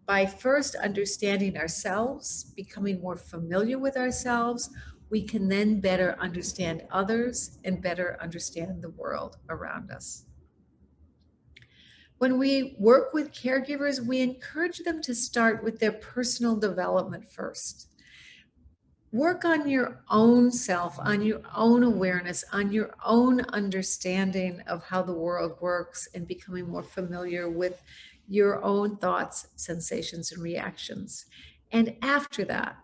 by first understanding ourselves, becoming more familiar with ourselves, we can then better understand others and better understand the world around us. When we work with caregivers, we encourage them to start with their personal development first. Work on your own self, on your own awareness, on your own understanding of how the world works and becoming more familiar with your own thoughts, sensations, and reactions. And after that,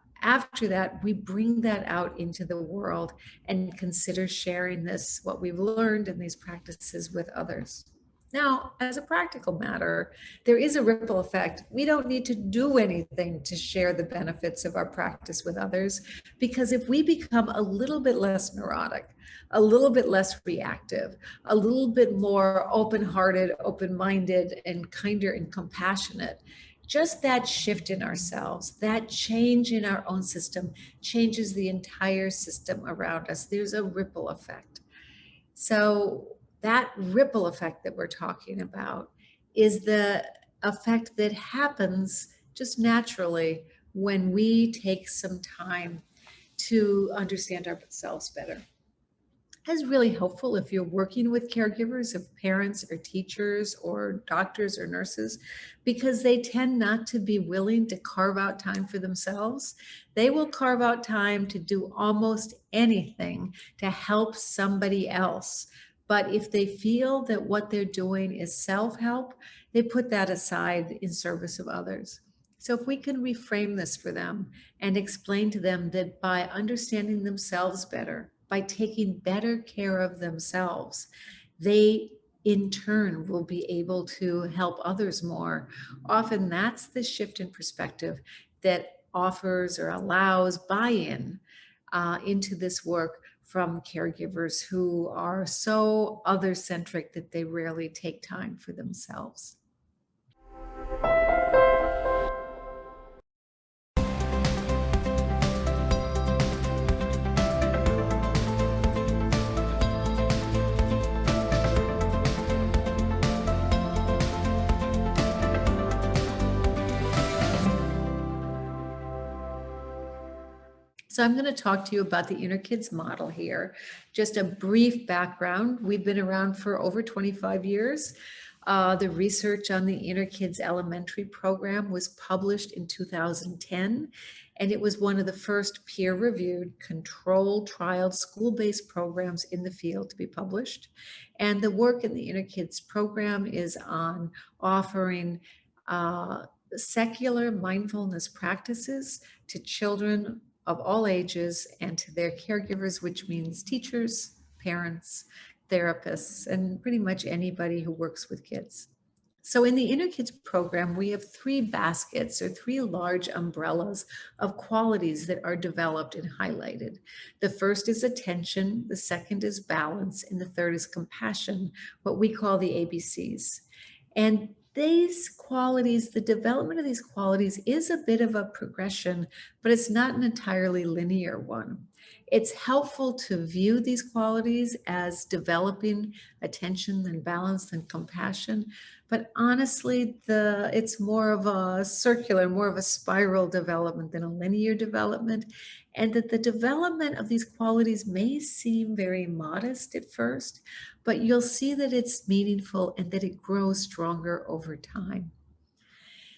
we bring that out into the world and consider sharing this, what we've learned in these practices, with others. Now, as a practical matter, there is a ripple effect. We don't need to do anything to share the benefits of our practice with others, because if we become a little bit less neurotic, a little bit less reactive, a little bit more open-hearted, open-minded, and kinder and compassionate, just that shift in ourselves, that change in our own system changes the entire system around us. There's a ripple effect. So that ripple effect that we're talking about is the effect that happens just naturally when we take some time to understand ourselves better. It's really helpful if you're working with caregivers, of parents or teachers or doctors or nurses, because they tend not to be willing to carve out time for themselves. They will carve out time to do almost anything to help somebody else. But if they feel that what they're doing is self-help, they put that aside in service of others. So if we can reframe this for them and explain to them that by understanding themselves better, by taking better care of themselves, they in turn will be able to help others more. Often that's the shift in perspective that offers or allows buy-in into this work from caregivers who are so other-centric that they rarely take time for themselves. So I'm going to talk to you about the Inner Kids model here. Just a brief background. We've been around for over 25 years. The research on the Inner Kids elementary program was published in 2010, and it was one of the first peer-reviewed, controlled, trialed, school-based programs in the field to be published. And the work in the Inner Kids program is on offering secular mindfulness practices to children of all ages and to their caregivers, which means teachers, parents, therapists, and pretty much anybody who works with kids. So in the Inner Kids program, we have three baskets or three large umbrellas of qualities that are developed and highlighted. The first is attention, the second is balance, and the third is compassion, what we call the ABCs. And these qualities, the development of these qualities is a bit of a progression, but it's not an entirely linear one. It's helpful to view these qualities as developing attention and balance and compassion, but honestly, it's more of a circular, more of a spiral development than a linear development, and that the development of these qualities may seem very modest at first, but you'll see that it's meaningful and that it grows stronger over time.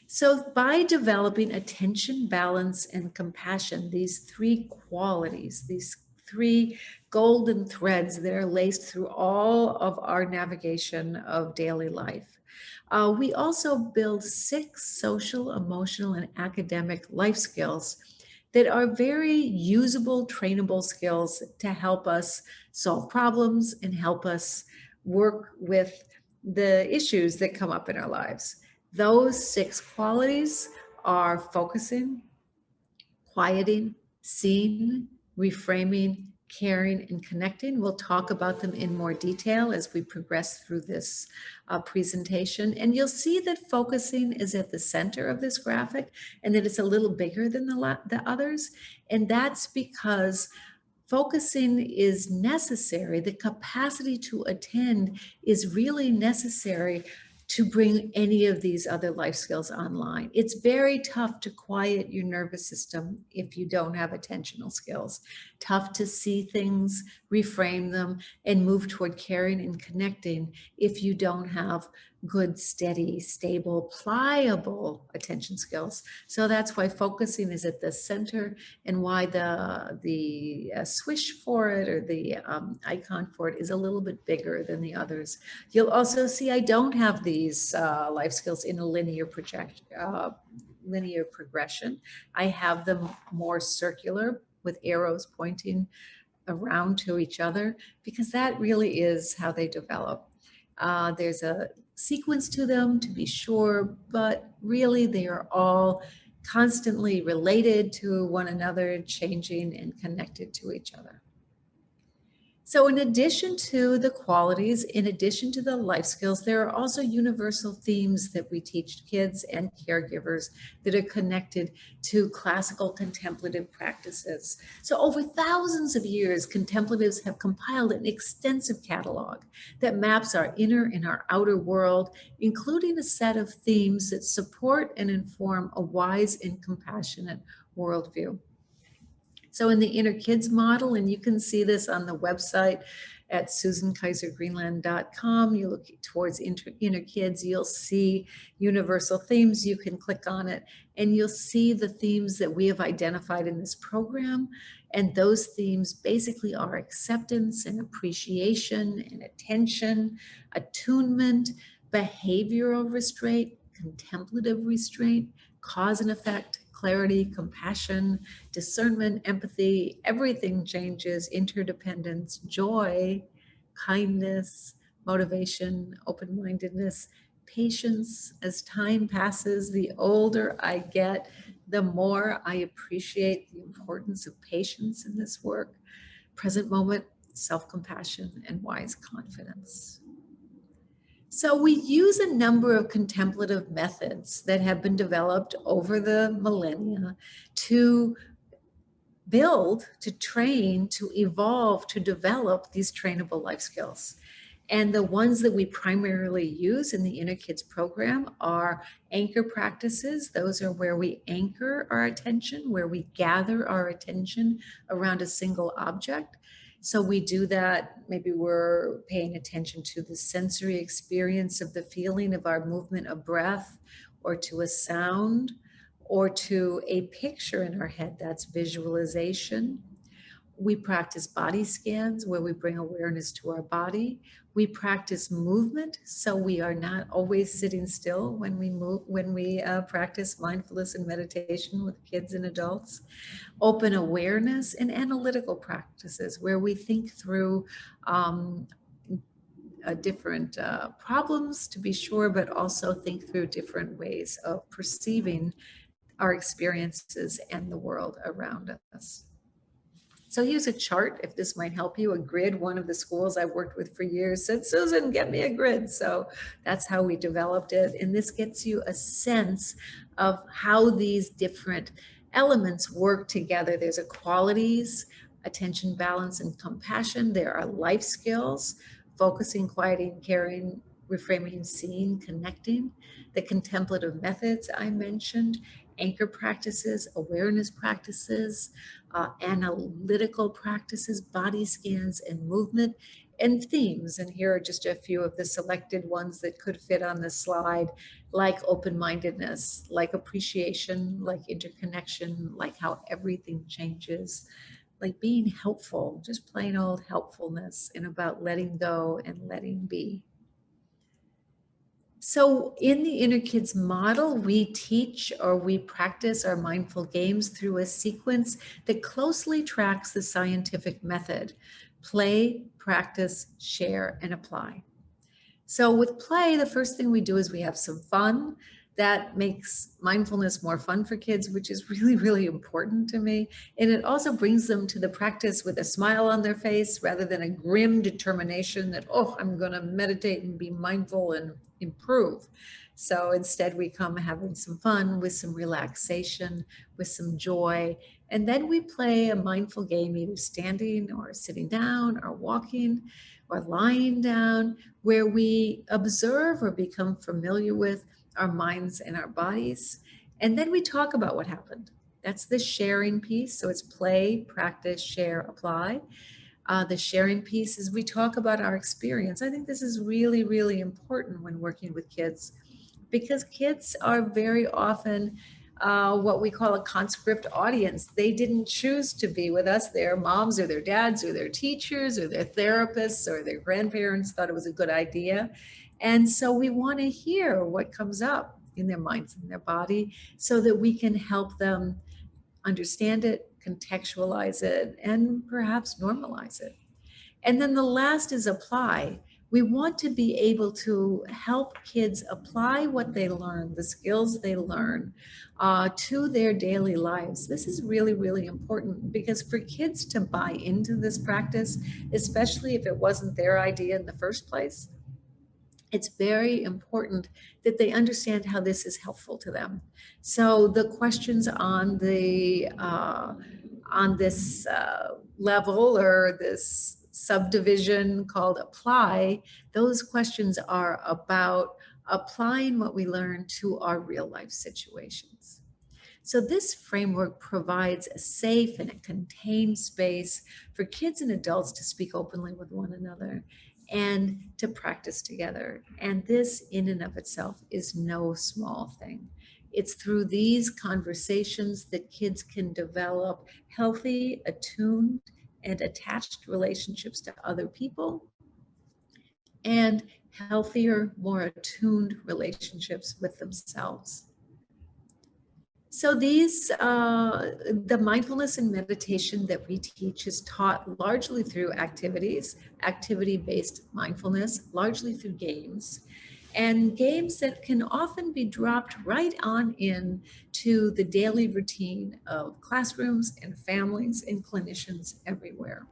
So by developing attention, balance, and compassion, these three qualities, these three golden threads that are laced through all of our navigation of daily life, we also build 6 social, emotional, and academic life skills that are very usable, trainable skills to help us solve problems and help us work with the issues that come up in our lives. Those 6 qualities are focusing, quieting, seeing, reframing, caring, and connecting. We'll talk about them in more detail as we progress through this presentation. And you'll see that focusing is at the center of this graphic and that it's a little bigger than the others. And that's because focusing is necessary. The capacity to attend is really necessary to bring any of these other life skills online. It's very tough to quiet your nervous system if you don't have attentional skills. Tough to see things, reframe them, and move toward caring and connecting if you don't have good, steady, stable, pliable attention skills. So that's why focusing is at the center, and why the swish for it, or the icon for it, is a little bit bigger than the others. You'll also see I don't have these life skills in a linear progression. I have them more circular with arrows pointing around to each other, because that really is how they develop. There's a sequence to them, to be sure, but really they are all constantly related to one another, changing and connected to each other. So in addition to the qualities, in addition to the life skills, there are also universal themes that we teach kids and caregivers that are connected to classical contemplative practices. So over thousands of years, contemplatives have compiled an extensive catalog that maps our inner and our outer world, including a set of themes that support and inform a wise and compassionate worldview. So in the Inner Kids model, and you can see this on the website at susankaisergreenland.com, you look towards Inner Kids, you'll see universal themes. You can click on it and you'll see the themes that we have identified in this program. And those themes basically are acceptance and appreciation and attention, attunement, behavioral restraint, contemplative restraint, cause and effect, clarity, compassion, discernment, empathy. Everything changes, interdependence, joy, kindness, motivation, open-mindedness, patience. As time passes, the older I get, the more I appreciate the importance of patience in this work. Present moment, self-compassion, and wise confidence. So we use a number of contemplative methods that have been developed over the millennia to build, to train, to evolve, to develop these trainable life skills. And the ones that we primarily use in the Inner Kids program are anchor practices. Those are where we anchor our attention, where we gather our attention around a single object. So we do that, maybe we're paying attention to the sensory experience of the feeling of our movement of breath, or to a sound, or to a picture in our head. That's visualization. We practice body scans where we bring awareness to our body. We practice movement, so we are not always sitting still when we move, when we practice mindfulness and meditation with kids and adults. Open awareness and analytical practices where we think through different problems, to be sure, but also think through different ways of perceiving our experiences and the world around us. So here's a chart, if this might help you, a grid. One of the schools I've worked with for years said, Susan, get me a grid. So that's how we developed it. And this gets you a sense of how these different elements work together. There's a qualities, attention, balance, and compassion. There are life skills, focusing, quieting, caring, reframing, seeing, connecting. The contemplative methods I mentioned, anchor practices, awareness practices, analytical practices, body scans, and movement, and themes. And here are just a few of the selected ones that could fit on the slide, like open-mindedness, like appreciation, like interconnection, like how everything changes, like being helpful, just plain old helpfulness, and about letting go and letting be. So in the Inner Kids model, we teach, or we practice our mindful games through a sequence that closely tracks the scientific method: play, practice, share, and apply. So with play, the first thing we do is we have some fun. That makes mindfulness more fun for kids, which is really, really important to me. And it also brings them to the practice with a smile on their face rather than a grim determination that, oh, I'm going to meditate and be mindful and improve. So instead we come having some fun with some relaxation, with some joy. And then we play a mindful game, either standing or sitting down or walking. or lying down, where we observe or become familiar with our minds and our bodies. And then we talk about what happened. That's the sharing piece. So it's play, practice, share, apply. The sharing piece is we talk about our experience. I think this is really, really important when working with kids, because kids are very often what we call a conscript audience. They didn't choose to be with us. Their moms or their dads or their teachers or their therapists or their grandparents thought it was a good idea. And so we want to hear what comes up in their minds and their body so that we can help them understand it, contextualize it, and perhaps normalize it. And then the last is apply. We want to be able to help kids apply what they learn, the skills they learn, to their daily lives. This is really, really important, because for kids to buy into this practice, especially if it wasn't their idea in the first place, it's very important that they understand how this is helpful to them. So the questions on the on this level, or this subdivision called apply, those questions are about applying what we learn to our real life situations. So this framework provides a safe and a contained space for kids and adults to speak openly with one another and to practice together. And this in and of itself is no small thing. It's through these conversations that kids can develop healthy, attuned, and attached relationships to other people, and healthier, more attuned relationships with themselves. So the mindfulness and meditation that we teach is taught largely through activities, activity-based mindfulness, largely through games, and games that can often be dropped right on in to the daily routine of classrooms and families and clinicians everywhere.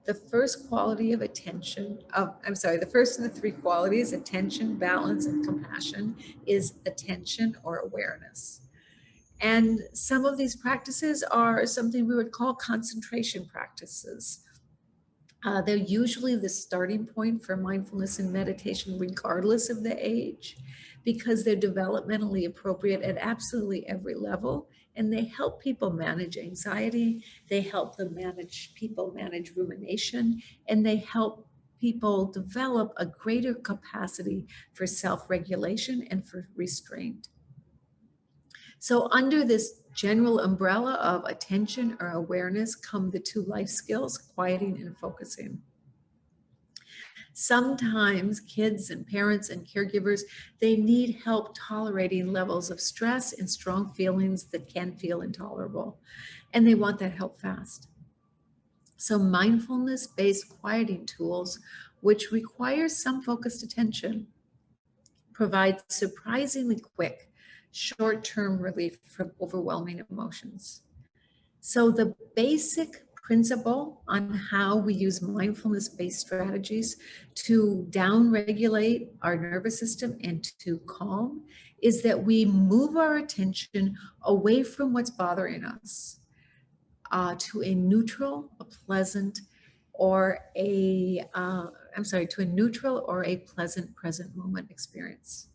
The first quality of attention, the first of the three qualities, attention, balance, and compassion, is attention or awareness. And some of these practices are something we would call concentration practices. They're usually the starting point for mindfulness and meditation, regardless of the age, because they're developmentally appropriate at absolutely every level. And they help people manage anxiety. They help people manage rumination, and they help people develop a greater capacity for self-regulation and for restraint. So under this general umbrella of attention or awareness come the two life skills, quieting and focusing. Sometimes kids and parents and caregivers, they need help tolerating levels of stress and strong feelings that can feel intolerable, and they want that help fast. So mindfulness-based quieting tools, which require some focused attention, provide surprisingly quick, short-term relief from overwhelming emotions. So the basic principle on how we use mindfulness-based strategies to downregulate our nervous system and to calm is that we move our attention away from what's bothering us to a neutral, a pleasant, or to a neutral or a pleasant present moment experience.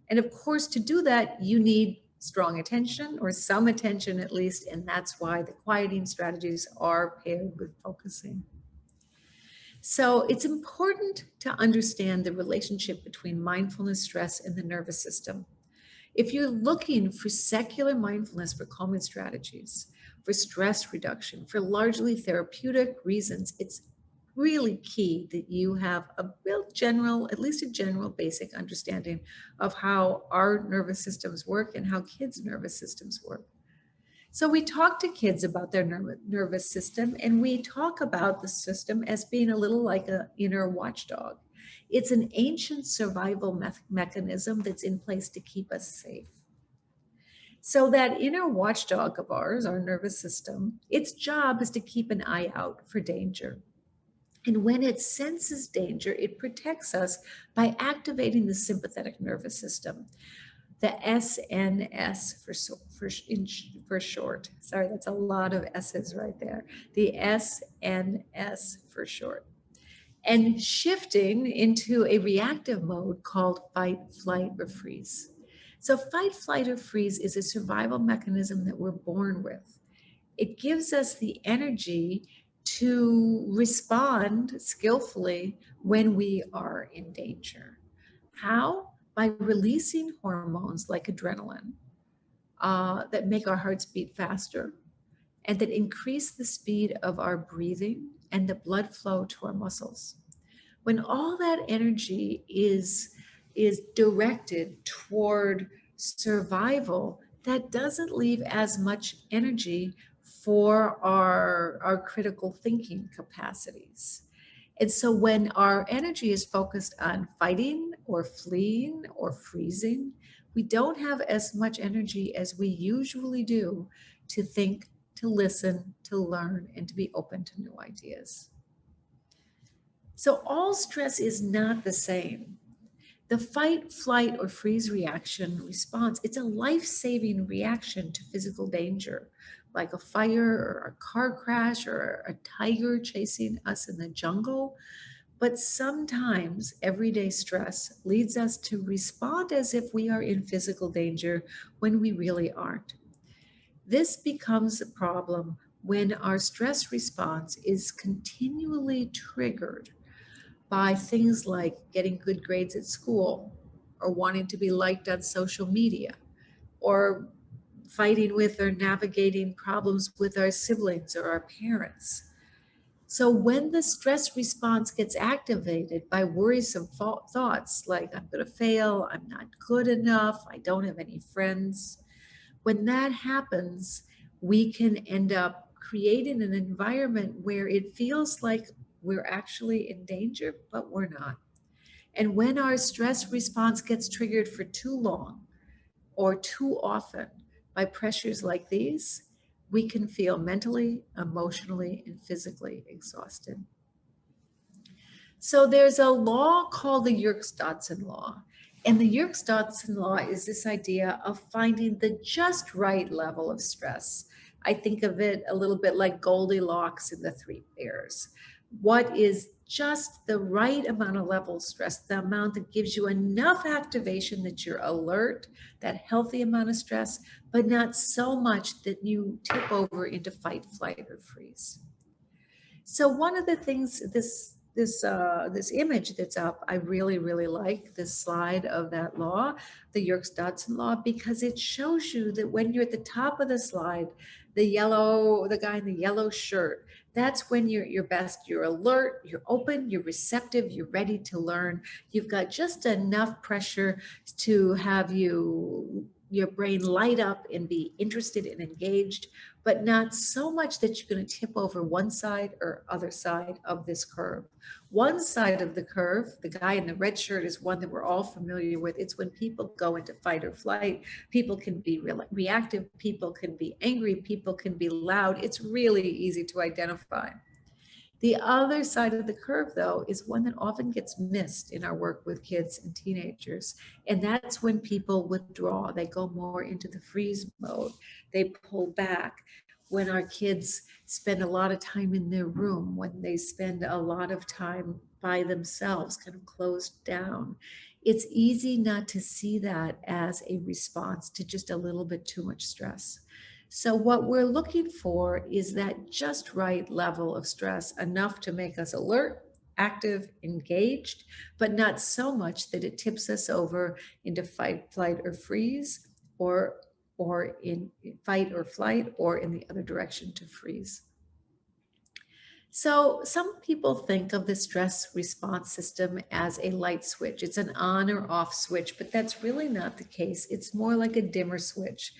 And of course, to do that, you need strong attention, or some attention at least, and that's why the quieting strategies are paired with focusing. So it's important to understand the relationship between mindfulness, stress, and the nervous system. If you're looking for secular mindfulness for calming strategies, for stress reduction, for largely therapeutic reasons, it's really key that you have a real general, at least a general basic understanding of how our nervous systems work and how kids' nervous systems work. So we talk to kids about their nervous system, and we talk about the system as being a little like an inner watchdog. It's an ancient survival mechanism that's in place to keep us safe. So that inner watchdog of ours, our nervous system, its job is to keep an eye out for danger. And when it senses danger, it protects us by activating the sympathetic nervous system, the SNS for short. Sorry, that's a lot of S's right there. The SNS for short. And shifting into a reactive mode called fight, flight, or freeze. So fight, flight, or freeze is a survival mechanism that we're born with. It gives us the energy to respond skillfully when we are in danger. How? By releasing hormones like adrenaline that make our hearts beat faster and that increase the speed of our breathing and the blood flow to our muscles. When all that energy is directed toward survival, that doesn't leave as much energy for our critical thinking capacities. And so when our energy is focused on fighting or fleeing or freezing, we don't have as much energy as we usually do to think, to listen, to learn, and to be open to new ideas. So all stress is not the same. The fight, flight, or freeze reaction response, it's a life-saving reaction to physical danger, like a fire or a car crash or a tiger chasing us in the jungle. But sometimes everyday stress leads us to respond as if we are in physical danger when we really aren't. This becomes a problem when our stress response is continually triggered by things like getting good grades at school, or wanting to be liked on social media, or fighting with or navigating problems with our siblings or our parents. So when the stress response gets activated by worrisome thoughts like, I'm going to fail, I'm not good enough, I don't have any friends, when that happens, we can end up creating an environment where it feels like we're actually in danger, but we're not. And when our stress response gets triggered for too long or too often by pressures like these, we can feel mentally, emotionally, and physically exhausted. So there's a law called the Yorks-Dodson Law. And the Yerkes-Dodson Law is this idea of finding the just right level of stress. I think of it a little bit like Goldilocks in the Three Bears. What is just the right amount of level of stress, the amount that gives you enough activation that you're alert, that healthy amount of stress, but not so much that you tip over into fight, flight, or freeze. So one of the things, this image that's up, I really, really like this slide of that law, the Yerkes-Dodson Law, because it shows you that when you're at the top of the slide, the guy in the yellow shirt, that's when you're at your best. You're alert, you're open, you're receptive, you're ready to learn. You've got just enough pressure to have your brain light up and be interested and engaged, but not so much that you're going to tip over one side or other side of this curve. One side of the curve, the guy in the red shirt, is one that we're all familiar with. It's when people go into fight or flight. People can be reactive, people can be angry, people can be loud. It's really easy to identify. The other side of the curve, though, is one that often gets missed in our work with kids and teenagers. And that's when people withdraw. They go more into the freeze mode. They pull back. When our kids spend a lot of time in their room, when they spend a lot of time by themselves, kind of closed down, it's easy not to see that as a response to just a little bit too much stress. So what we're looking for is that just right level of stress, enough to make us alert, active, engaged, but not so much that it tips us over into fight, flight, or freeze, or in fight or flight, or in the other direction to freeze. So some people think of the stress response system as a light switch. It's an on or off switch, but that's really not the case. It's more like a dimmer switch.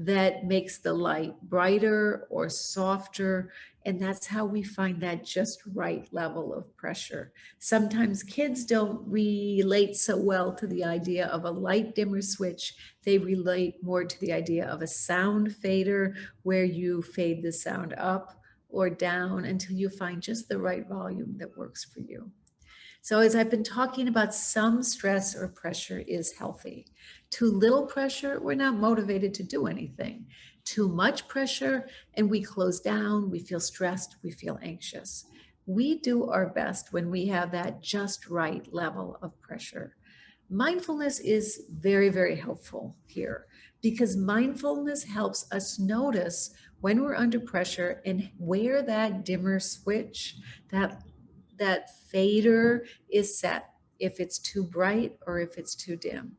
that makes the light brighter or softer. And that's how we find that just right level of pressure. Sometimes kids don't relate so well to the idea of a light dimmer switch. They relate more to the idea of a sound fader, where you fade the sound up or down until you find just the right volume that works for you. So as I've been talking about, some stress or pressure is healthy. Too little pressure, we're not motivated to do anything. Too much pressure, and we close down, we feel stressed, we feel anxious. We do our best when we have that just right level of pressure. Mindfulness is very, very helpful here, because mindfulness helps us notice when we're under pressure and where that dimmer switch, that fader is set, if it's too bright or if it's too dim.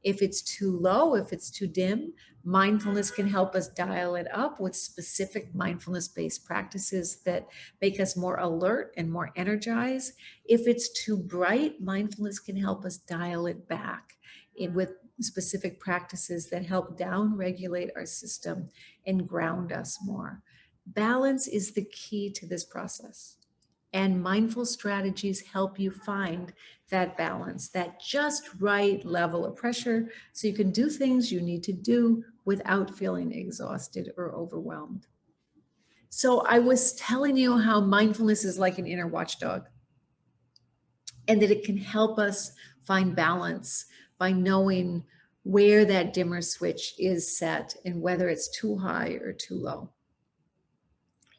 If it's too low, if it's too dim, mindfulness can help us dial it up with specific mindfulness-based practices that make us more alert and more energized. If it's too bright, mindfulness can help us dial it back with specific practices that help down-regulate our system and ground us more. Balance is the key to this process. And mindful strategies help you find that balance, that just right level of pressure, so you can do things you need to do without feeling exhausted or overwhelmed. So I was telling you how mindfulness is like an inner watchdog, and that it can help us find balance by knowing where that dimmer switch is set and whether it's too high or too low.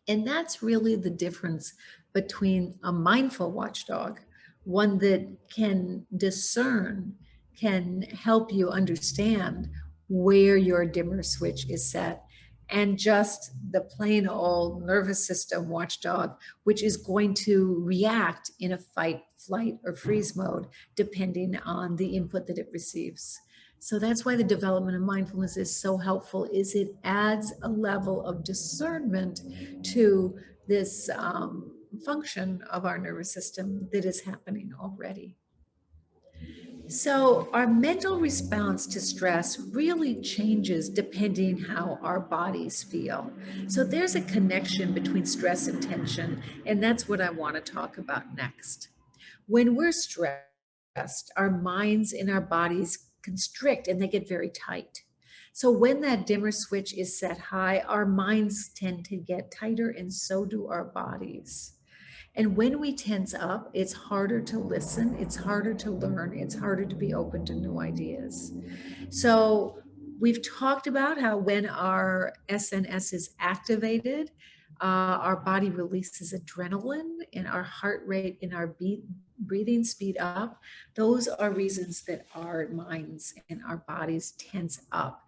And that's really the difference between a mindful watchdog, one that can discern, can help you understand where your dimmer switch is set, and just the plain old nervous system watchdog, which is going to react in a fight, flight, or freeze mode, depending on the input that it receives. So that's why the development of mindfulness is so helpful, is it adds a level of discernment to this function of our nervous system that is happening already. So our mental response to stress really changes depending how our bodies feel. So there's a connection between stress and tension, and that's what I want to talk about next. When we're stressed, our minds and our bodies constrict and they get very tight. So when that dimmer switch is set high, our minds tend to get tighter, and so do our bodies. And when we tense up, it's harder to listen, it's harder to learn, it's harder to be open to new ideas. So we've talked about how when our SNS is activated, our body releases adrenaline and our heart rate and our breathing speed up. Those are reasons that our minds and our bodies tense up.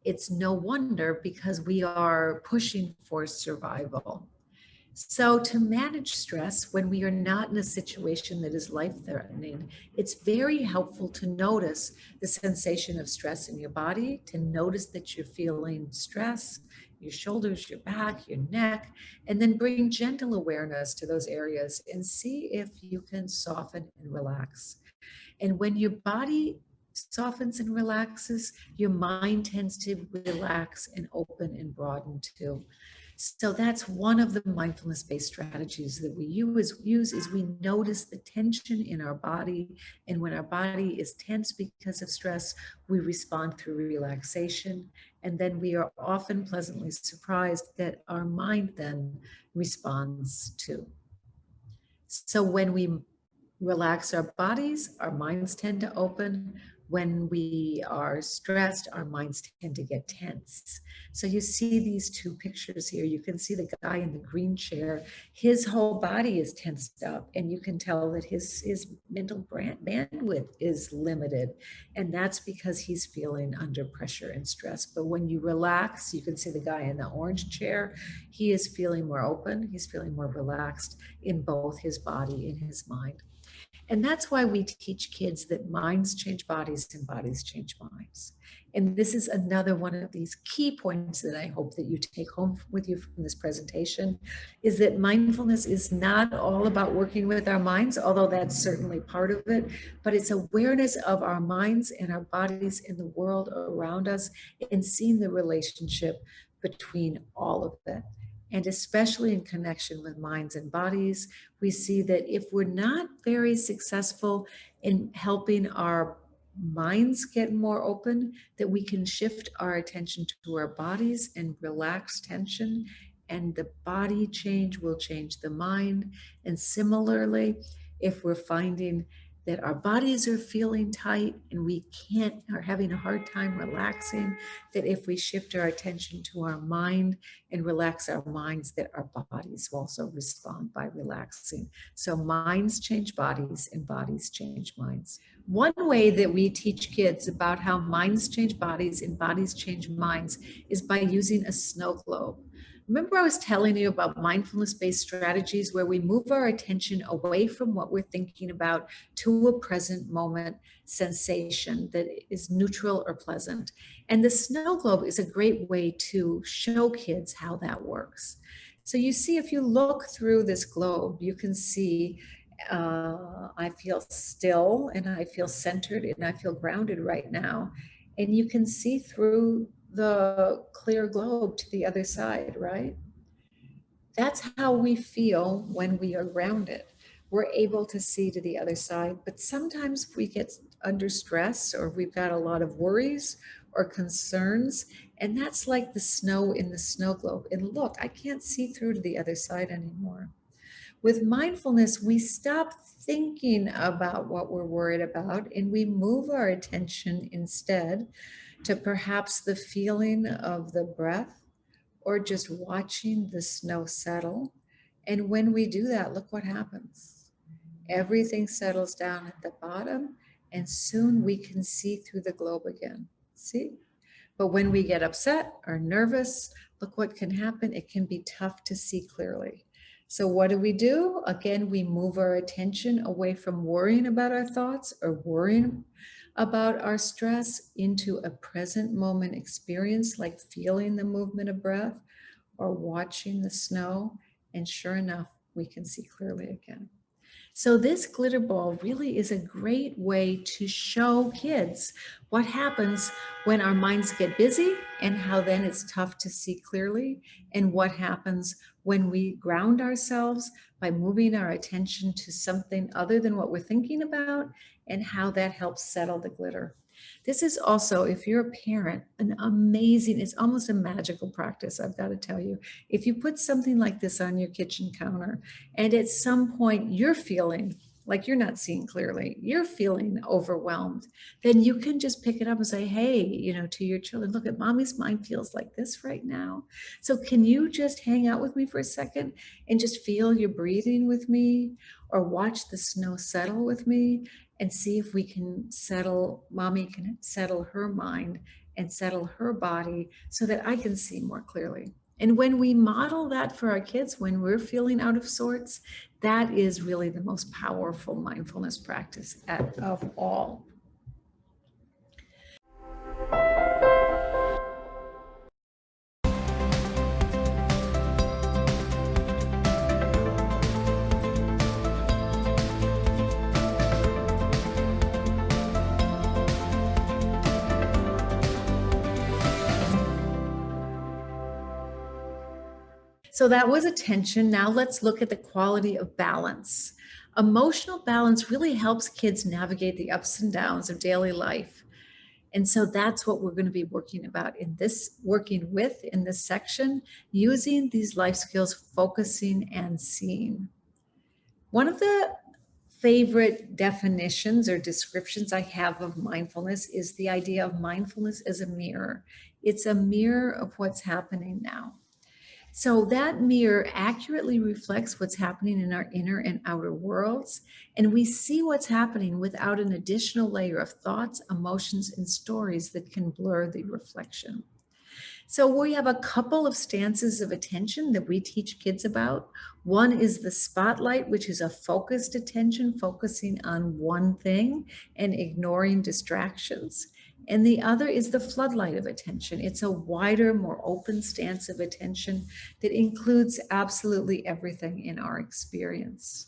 It's no wonder, because we are pushing for survival. So to manage stress when we are not in a situation that is life-threatening, it's very helpful to notice the sensation of stress in your body, to notice that you're feeling stress, your shoulders, your back, your neck, and then bring gentle awareness to those areas and see if you can soften and relax. And when your body softens and relaxes, your mind tends to relax and open and broaden too. So that's one of the mindfulness-based strategies that we use is we notice the tension in our body. And when our body is tense because of stress, we respond through relaxation. And then we are often pleasantly surprised that our mind then responds too. So when we relax our bodies, our minds tend to open. When we are stressed, our minds tend to get tense. So you see these two pictures here. You can see the guy in the green chair. His whole body is tensed up, and you can tell that his mental bandwidth is limited. And that's because he's feeling under pressure and stress. But when you relax, you can see the guy in the orange chair. He is feeling more open. He's feeling more relaxed in both his body and his mind. And that's why we teach kids that minds change bodies and bodies change minds. And this is another one of these key points that I hope that you take home with you from this presentation, is that mindfulness is not all about working with our minds, although that's certainly part of it, but it's awareness of our minds and our bodies in the world around us and seeing the relationship between all of it. And especially in connection with minds and bodies, we see that if we're not very successful in helping our minds get more open, that we can shift our attention to our bodies and relax tension, and the body change will change the mind. And similarly, if we're finding that our bodies are feeling tight and we are having a hard time relaxing, that if we shift our attention to our mind and relax our minds, that our bodies will also respond by relaxing. So minds change bodies and bodies change minds. One way that we teach kids about how minds change bodies and bodies change minds is by using a snow globe. Remember I was telling you about mindfulness-based strategies where we move our attention away from what we're thinking about to a present moment sensation that is neutral or pleasant. And the snow globe is a great way to show kids how that works. So you see, if you look through this globe, you can see I feel still and I feel centered and I feel grounded right now. And you can see through the clear globe to the other side, right? That's how we feel when we are grounded. We're able to see to the other side, but sometimes we get under stress or we've got a lot of worries or concerns, and that's like the snow in the snow globe. And look, I can't see through to the other side anymore. With mindfulness, we stop thinking about what we're worried about and we move our attention instead to perhaps the feeling of the breath or just watching the snow settle. And when we do that, look what happens. Everything settles down at the bottom and soon we can see through the globe again. See? But when we get upset or nervous, look what can happen. It can be tough to see clearly. So what do? Again, we move our attention away from worrying about our thoughts or worrying about our stress into a present moment experience, like feeling the movement of breath or watching the snow. And sure enough, we can see clearly again. So this glitter ball really is a great way to show kids what happens when our minds get busy and how then it's tough to see clearly, and what happens when we ground ourselves by moving our attention to something other than what we're thinking about, and how that helps settle the glitter. This is also, if you're a parent, an amazing, it's almost a magical practice, I've got to tell you. If you put something like this on your kitchen counter and at some point you're feeling like you're not seeing clearly, you're feeling overwhelmed, then you can just pick it up and say, hey, to your children, look, at mommy's mind feels like this right now. So can you just hang out with me for a second and just feel your breathing with me, or watch the snow settle with me, and see if we can mommy can settle her mind and settle her body so that I can see more clearly. And when we model that for our kids, when we're feeling out of sorts, that is really the most powerful mindfulness practice of all. So that was attention. Now let's look at the quality of balance. Emotional balance really helps kids navigate the ups and downs of daily life. And so that's what we're going to be working with in this section, using these life skills, focusing and seeing. One of the favorite definitions or descriptions I have of mindfulness is the idea of mindfulness as a mirror. It's a mirror of what's happening now. So that mirror accurately reflects what's happening in our inner and outer worlds, and we see what's happening without an additional layer of thoughts, emotions, and stories that can blur the reflection. So we have a couple of stances of attention that we teach kids about. One is the spotlight, which is a focused attention, focusing on one thing and ignoring distractions. And the other is the floodlight of attention. It's a wider, more open stance of attention that includes absolutely everything in our experience.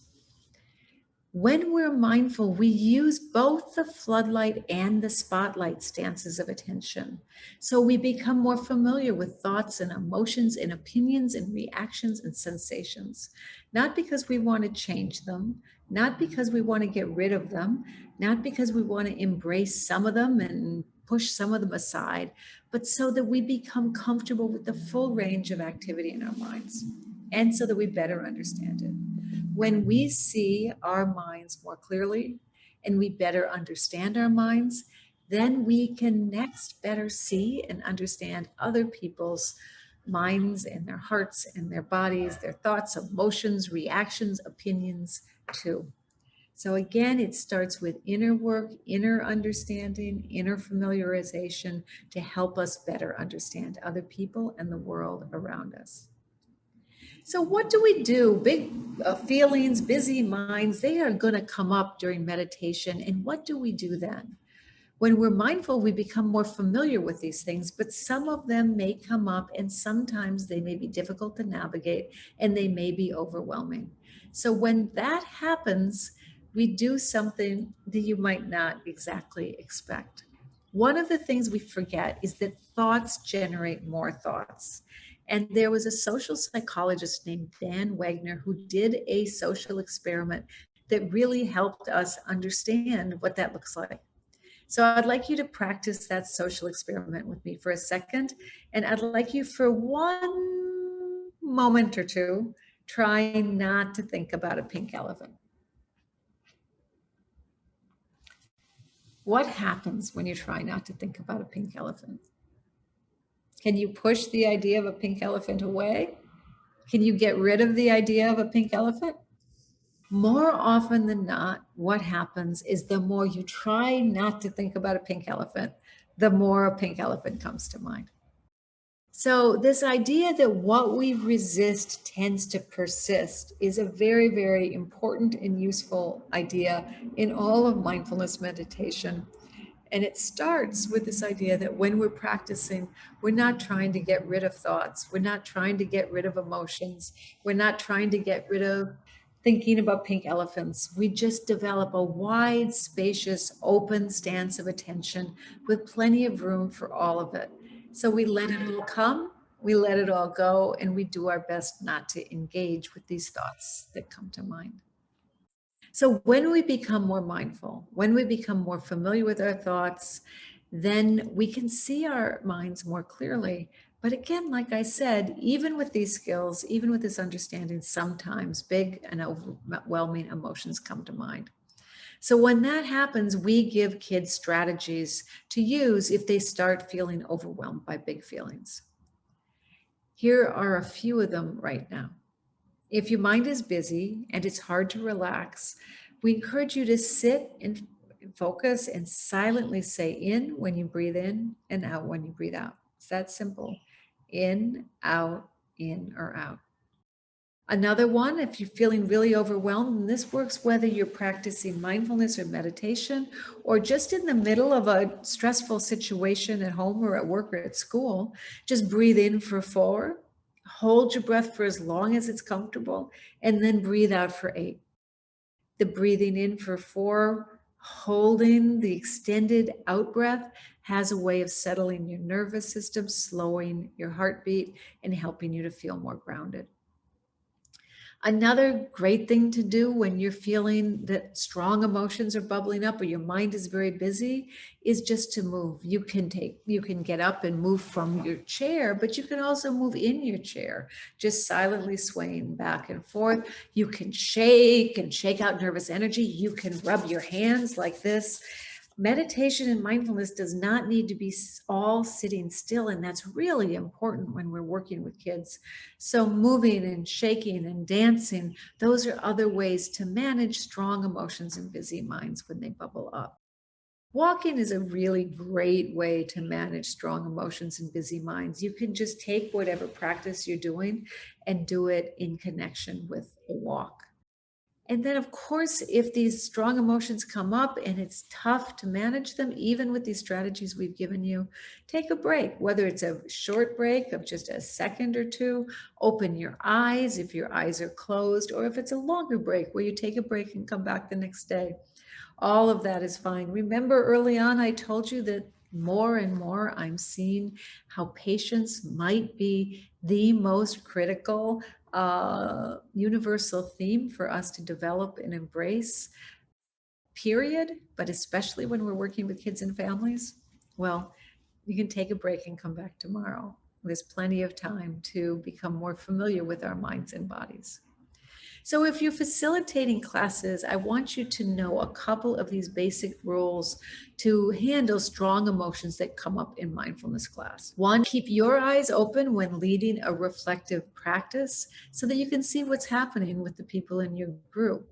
When we're mindful, we use both the floodlight and the spotlight stances of attention. So we become more familiar with thoughts and emotions and opinions and reactions and sensations, not because we want to change them, not because we want to get rid of them, not because we want to embrace some of them and push some of them aside, but so that we become comfortable with the full range of activity in our minds and so that we better understand it. When we see our minds more clearly and we better understand our minds, then we can next better see and understand other people's minds and their hearts and their bodies, their thoughts, emotions, reactions, opinions too. So again, it starts with inner work, inner understanding, inner familiarization to help us better understand other people and the world around us. So what do we do? Big feelings, busy minds, they are going to come up during meditation. And what do we do then? When we're mindful, we become more familiar with these things, but some of them may come up and sometimes they may be difficult to navigate and they may be overwhelming. So when that happens, we do something that you might not exactly expect. One of the things we forget is that thoughts generate more thoughts. And there was a social psychologist named Dan Wagner who did a social experiment that really helped us understand what that looks like. So I'd like you to practice that social experiment with me for a second. And I'd like you for one moment or two, try not to think about a pink elephant. What happens when you try not to think about a pink elephant? Can you push the idea of a pink elephant away? Can you get rid of the idea of a pink elephant? More often than not, what happens is the more you try not to think about a pink elephant, the more a pink elephant comes to mind. So this idea that what we resist tends to persist is a very, very important and useful idea in all of mindfulness meditation. And it starts with this idea that when we're practicing, we're not trying to get rid of thoughts. We're not trying to get rid of emotions. We're not trying to get rid of thinking about pink elephants. We just develop a wide, spacious, open stance of attention with plenty of room for all of it. So we let it all come, we let it all go, and we do our best not to engage with these thoughts that come to mind. So when we become more mindful, when we become more familiar with our thoughts, then we can see our minds more clearly. But again, like I said, even with these skills, even with this understanding, sometimes big and overwhelming emotions come to mind. So when that happens, we give kids strategies to use if they start feeling overwhelmed by big feelings. Here are a few of them right now. If your mind is busy and it's hard to relax, we encourage you to sit and focus and silently say in when you breathe in and out when you breathe out. It's that simple. In, or out. Another one, if you're feeling really overwhelmed, and this works whether you're practicing mindfulness or meditation, or just in the middle of a stressful situation at home or at work or at school, just breathe in for 4, hold your breath for as long as it's comfortable, and then breathe out for 8. The breathing in for 4, holding the extended out breath has a way of settling your nervous system, slowing your heartbeat, and helping you to feel more grounded. Another great thing to do when you're feeling that strong emotions are bubbling up or your mind is very busy is just to move. You can get up and move from your chair, but you can also move in your chair, just silently swaying back and forth. You can shake and shake out nervous energy. You can rub your hands like this. Meditation and mindfulness does not need to be all sitting still, and that's really important when we're working with kids. So moving and shaking and dancing, those are other ways to manage strong emotions in busy minds when they bubble up. Walking is a really great way to manage strong emotions and busy minds. You can just take whatever practice you're doing and do it in connection with a walk. And then, of course, if these strong emotions come up and it's tough to manage them, even with these strategies we've given you, take a break, whether it's a short break of just a second or two, open your eyes if your eyes are closed, or if it's a longer break where you take a break and come back the next day. All of that is fine. Remember early on, I told you that more and more I'm seeing how patience might be the most critical universal theme for us to develop and embrace, period, but especially when we're working with kids and families. Well, you can take a break and come back tomorrow. There's plenty of time to become more familiar with our minds and bodies. So if you're facilitating classes, I want you to know a couple of these basic rules to handle strong emotions that come up in mindfulness class. One, keep your eyes open when leading a reflective practice so that you can see what's happening with the people in your group.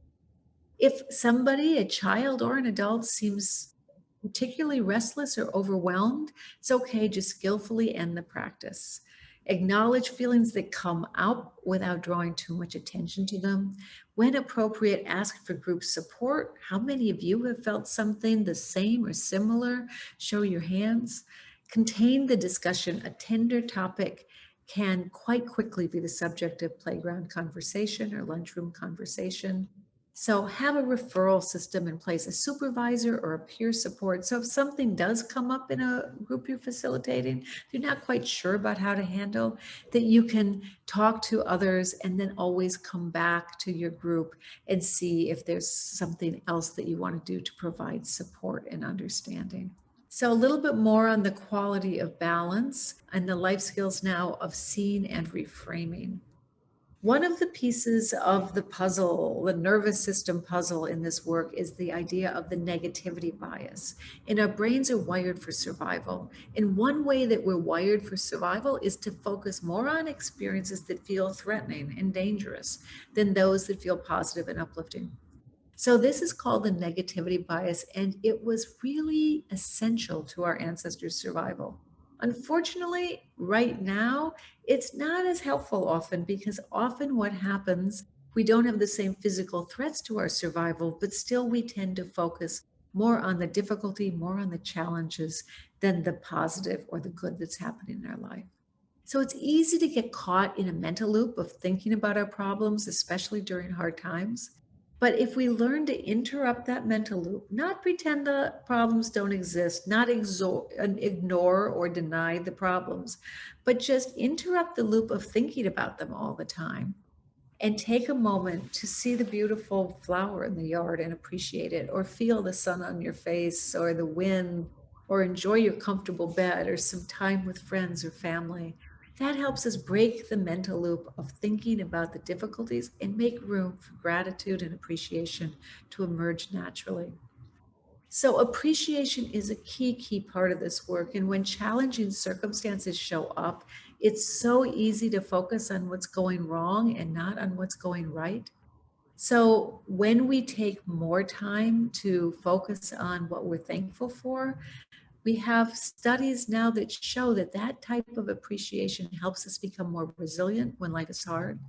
If somebody, a child or an adult, seems particularly restless or overwhelmed, it's okay, just skillfully end the practice. Acknowledge feelings that come up without drawing too much attention to them. When appropriate, ask for group support. How many of you have felt something the same or similar? Show your hands. Contain the discussion. A tender topic can quite quickly be the subject of playground conversation or lunchroom conversation. So have a referral system in place, a supervisor or a peer support. So if something does come up in a group you're facilitating, you're not quite sure about how to handle, that you can talk to others and then always come back to your group and see if there's something else that you want to do to provide support and understanding. So a little bit more on the quality of balance and the life skills now of seeing and reframing. One of the pieces of the puzzle, the nervous system puzzle in this work, is the idea of the negativity bias. And our brains are wired for survival. And one way that we're wired for survival is to focus more on experiences that feel threatening and dangerous than those that feel positive and uplifting. So this is called the negativity bias, and it was really essential to our ancestors' survival. Unfortunately, right now, it's not as helpful often because often what happens, we don't have the same physical threats to our survival, but still we tend to focus more on the difficulty, more on the challenges than the positive or the good that's happening in our life. So it's easy to get caught in a mental loop of thinking about our problems, especially during hard times. But if we learn to interrupt that mental loop, not pretend the problems don't exist, not ignore or deny the problems, but just interrupt the loop of thinking about them all the time and take a moment to see the beautiful flower in the yard and appreciate it, or feel the sun on your face or the wind, or enjoy your comfortable bed or some time with friends or family. That helps us break the mental loop of thinking about the difficulties and make room for gratitude and appreciation to emerge naturally. So appreciation is a key part of this work. And when challenging circumstances show up, it's so easy to focus on what's going wrong and not on what's going right. So when we take more time to focus on what we're thankful for, we have studies now that show that that type of appreciation helps us become more resilient when life is hard.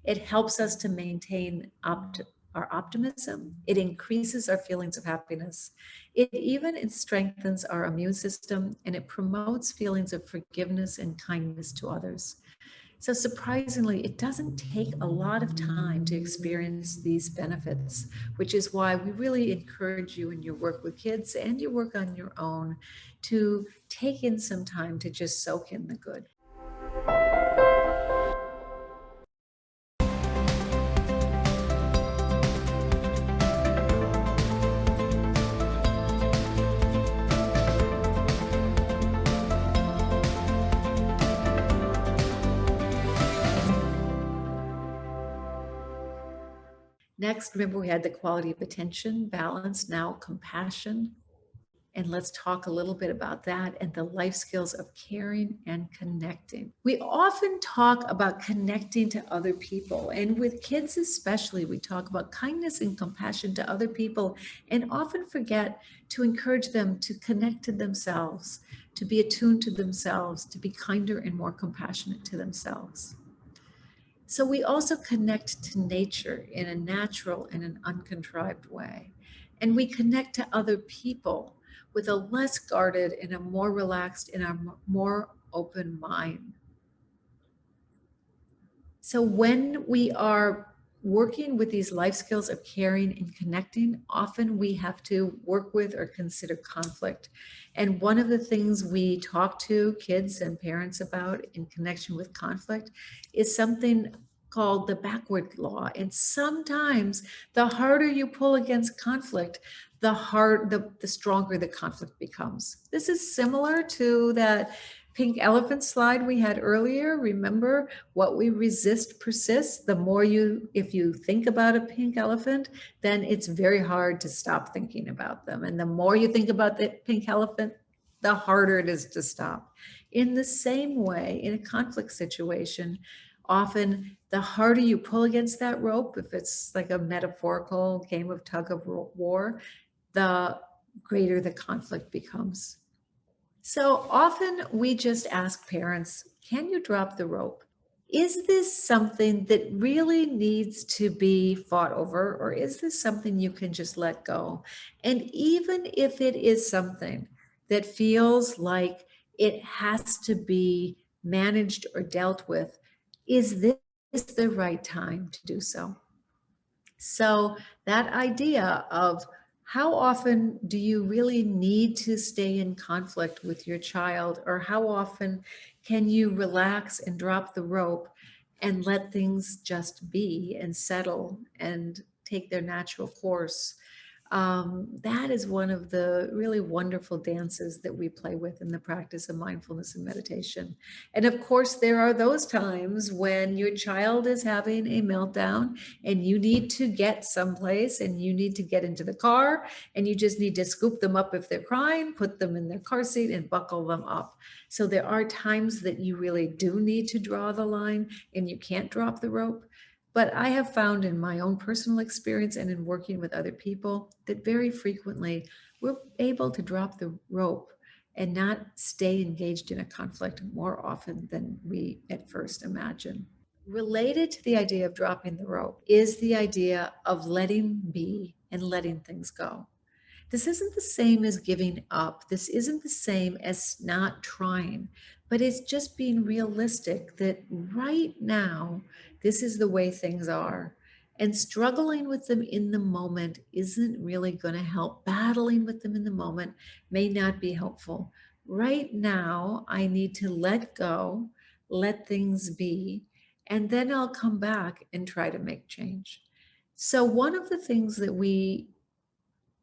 It helps us to maintain our optimism. It increases our feelings of happiness. It even strengthens our immune system, and it promotes feelings of forgiveness and kindness to others. So surprisingly, it doesn't take a lot of time to experience these benefits, which is why we really encourage you in your work with kids and your work on your own to take in some time to just soak in the good. Next, remember we had the quality of attention, balance, now compassion. And let's talk a little bit about that and the life skills of caring and connecting. We often talk about connecting to other people, and with kids especially, we talk about kindness and compassion to other people and often forget to encourage them to connect to themselves, to be attuned to themselves, to be kinder and more compassionate to themselves. So we also connect to nature in a natural and an uncontrived way. And we connect to other people with a less guarded and a more relaxed and a more open mind. So when we are working with these life skills of caring and connecting, often we have to work with or consider conflict. And one of the things we talk to kids and parents about in connection with conflict is something called the backward law. And sometimes the harder you pull against conflict, the stronger the conflict becomes. This is similar to that pink elephant slide we had earlier. Remember, what we resist persists. The more if you think about a pink elephant, then it's very hard to stop thinking about them. And the more you think about the pink elephant, the harder it is to stop. In the same way, in a conflict situation, often the harder you pull against that rope, if it's like a metaphorical game of tug of war, the greater the conflict becomes. So often we just ask parents, can you drop the rope? Is this something that really needs to be fought over, or is this something you can just let go? And even if it is something that feels like it has to be managed or dealt with, is this the right time to do so? So that idea of how often do you really need to stay in conflict with your child, or how often can you relax and drop the rope and let things just be and settle and take their natural course? That is one of the really wonderful dances that we play with in the practice of mindfulness and meditation. And of course, there are those times when your child is having a meltdown and you need to get someplace and you need to get into the car and you just need to scoop them up if they're crying, put them in their car seat and buckle them up. So there are times that you really do need to draw the line and you can't drop the rope. But I have found in my own personal experience and in working with other people that very frequently we're able to drop the rope and not stay engaged in a conflict more often than we at first imagine. Related to the idea of dropping the rope is the idea of letting be and letting things go. This isn't the same as giving up. This isn't the same as not trying, but it's just being realistic that right now, this is the way things are. And struggling with them in the moment isn't really going to help. Battling with them in the moment may not be helpful. Right now, I need to let go, let things be, and then I'll come back and try to make change. So one of the things that we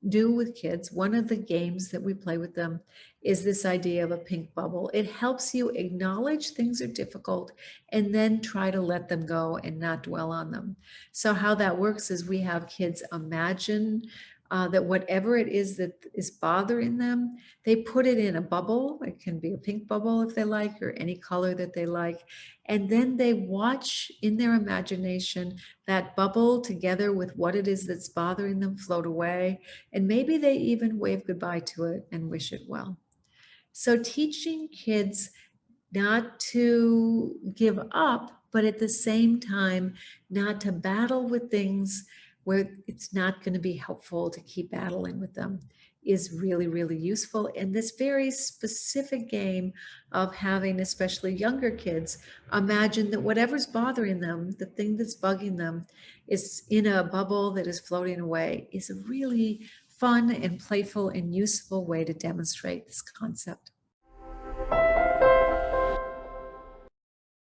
do with kids, one of the games that we play with them is this idea of a pink bubble. It helps you acknowledge things are difficult and then try to let them go and not dwell on them. So how that works is we have kids imagine that whatever it is that is bothering them, they put it in a bubble. It can be a pink bubble if they like, or any color that they like. And then they watch in their imagination that bubble together with what it is that's bothering them float away. And maybe they even wave goodbye to it and wish it well. So teaching kids not to give up, but at the same time, not to battle with things where it's not going to be helpful to keep battling with them is really, really useful. And this very specific game of having especially younger kids imagine that whatever's bothering them, the thing that's bugging them, is in a bubble that is floating away, is a really fun and playful and useful way to demonstrate this concept.